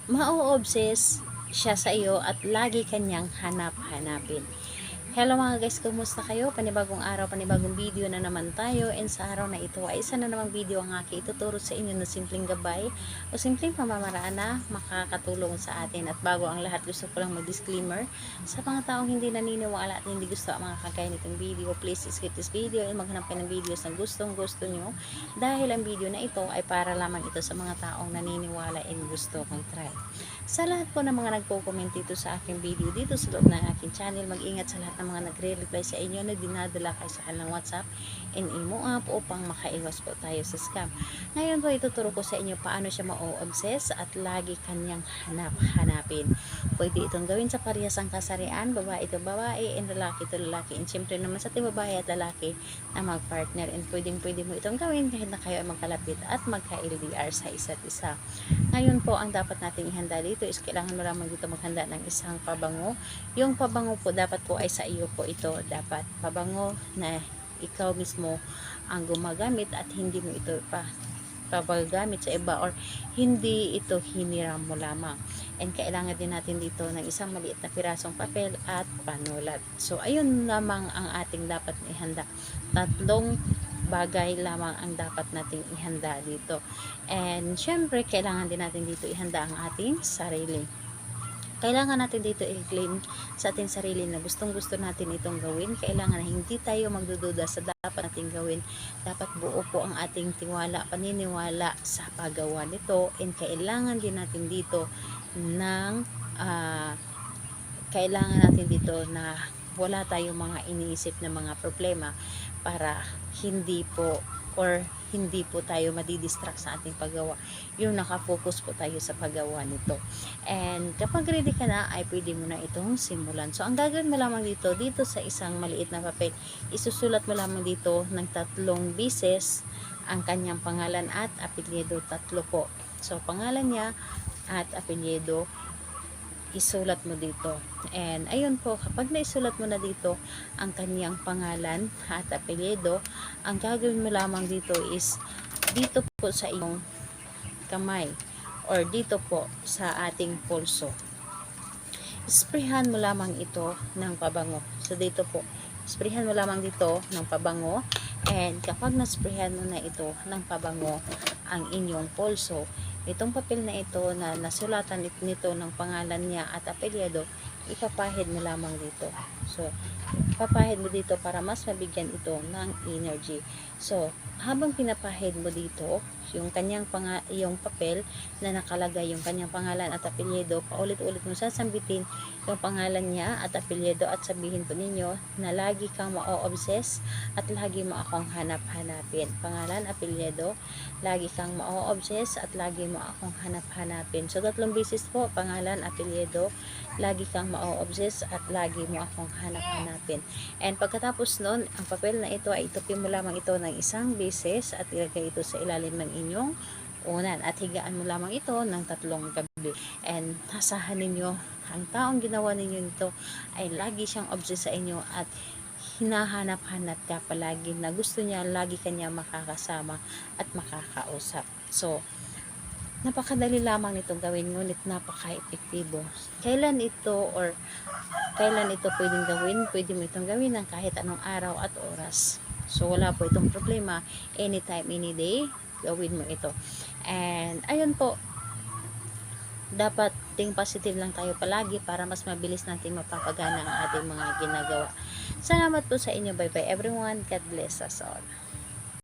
ma-obsess siya sa iyo at lagi kanyang hanap-hanapin. Hello mga guys, kumusta kayo? Panibagong araw, panibagong video na naman tayo, and sa araw na ito ay isa na namang video ang aking ituturo sa inyo na simpleng gabay o simpleng pamamaraan na makakatulong sa atin. At bago ang lahat, gusto ko lang mag-disclaimer sa mga taong hindi naniniwala at hindi gusto ang mga kagaya nitong video. Please skip this video and maghanap kayo ng videos na gustong gusto nyo, dahil ang video na ito ay para lamang ito sa mga taong naniniwala and gusto kong try. Sa lahat po ng mga nagko-comment dito sa aking video, dito sa loob ng aking channel, mag-ingat sa lahat ng mga nagre-reply sa inyo na dinadala kayo sa kanilang WhatsApp and imo app upang makaiwas po tayo sa scam. Ngayon po, ituturo ko sa inyo paano siya ma-obsess at lagi kanyang hanapin. Pwede itong gawin sa parehas ang kasarian, babae ito babae and lalaki ito lalaki. And syempre naman sa ating babae at lalaki na mag-partner, and pwede mo itong gawin kahit na kayo ay magkalapit at magka-LDR sa isa't isa. Ngayon po, ang dapat nating ihanda dito is kailangan mo lamang dito maghanda ng isang pabango. Yung pabango po dapat po ay sa iyo po ito. Dapat pabango na ikaw mismo ang gumagamit at hindi mo ito papagamit sa iba or hindi ito hiniram mo lamang. And kailangan din natin dito ng isang maliit na pirasong papel at panulat. So ayun lamang ang ating dapat ihanda. Tatlong bagay lamang ang dapat nating ihanda dito. And syempre, kailangan din natin dito ihanda ang ating sarili. Kailangan natin dito i-claim sa ating sarili na gustong-gusto natin itong gawin. Kailangan na hindi tayo magdududa sa dapat nating gawin. Dapat buo po ang ating tiwala, paniniwala sa paggawa nito. And kailangan din natin dito ng kailangan natin dito na wala tayong mga iniisip na mga problema para hindi po tayo madidistract sa ating paggawa. Yung nakafocus po tayo sa paggawa nito. And kapag ready ka na, ay pwede mo na itong simulan. So ang gagawin mo lamang dito sa isang maliit na papel, isusulat mo lamang dito ng 3 beses ang kanyang pangalan at apelyido, 3 po. So pangalan niya at apelyido, isulat mo dito. And ayun po, kapag naisulat mo na dito ang kanyang pangalan at apelyido, ang gagawin mo lamang dito is dito po sa iyong kamay or dito po sa ating pulso, sprayhan mo lamang ito ng pabango. So dito po, sprayhan mo lamang dito ng pabango. And kapag nasprayhan mo na ito ng pabango ang inyong pulso, itong papel na ito na nasulatan nito ng pangalan niya at apelyido, ipapahid mo lamang dito. So, papahid mo dito para mas mabigyan ito ng energy. So, habang pinapahid mo dito, yung yung papel na nakalagay yung kanyang pangalan at apelyido, paulit-ulit mo sasambitin yung pangalan niya at apelyido at sabihin po ninyo na lagi kang ma-obsess at lagi mo akong hanap-hanapin. Pangalan, apelyido, lagi kang ma-obsess at lagi mo akong hanap-hanapin. So, 3 beses po, pangalan, apelyido, lagi kang ma-obsess at lagi mo akong hanap-hanapin. And pagkatapos nun, ang papel na ito ay itupin mo lamang ito ng 1 beses at ilagay ito sa ilalim ng inyong unan at higaan mo lamang ito ng 3 gabi. And asahan ninyo, ang taong ginawa ninyo nito ay lagi siyang obsessed sa inyo at hinahanap-hanap ka palagi na gusto niya lagi kanya makakasama at makakausap. So, napakadali lamang nitong gawin, ngunit napaka-epektibo. Kailan ito pwedeng gawin? Pwede mo itong gawin ng kahit anong araw at oras. So, wala po itong problema. Anytime, any day, gawin mo ito. And, ayun po, dapat think positive lang tayo palagi para mas mabilis natin mapapagana ang ating mga ginagawa. Salamat po sa inyo. Bye-bye everyone. God bless us all.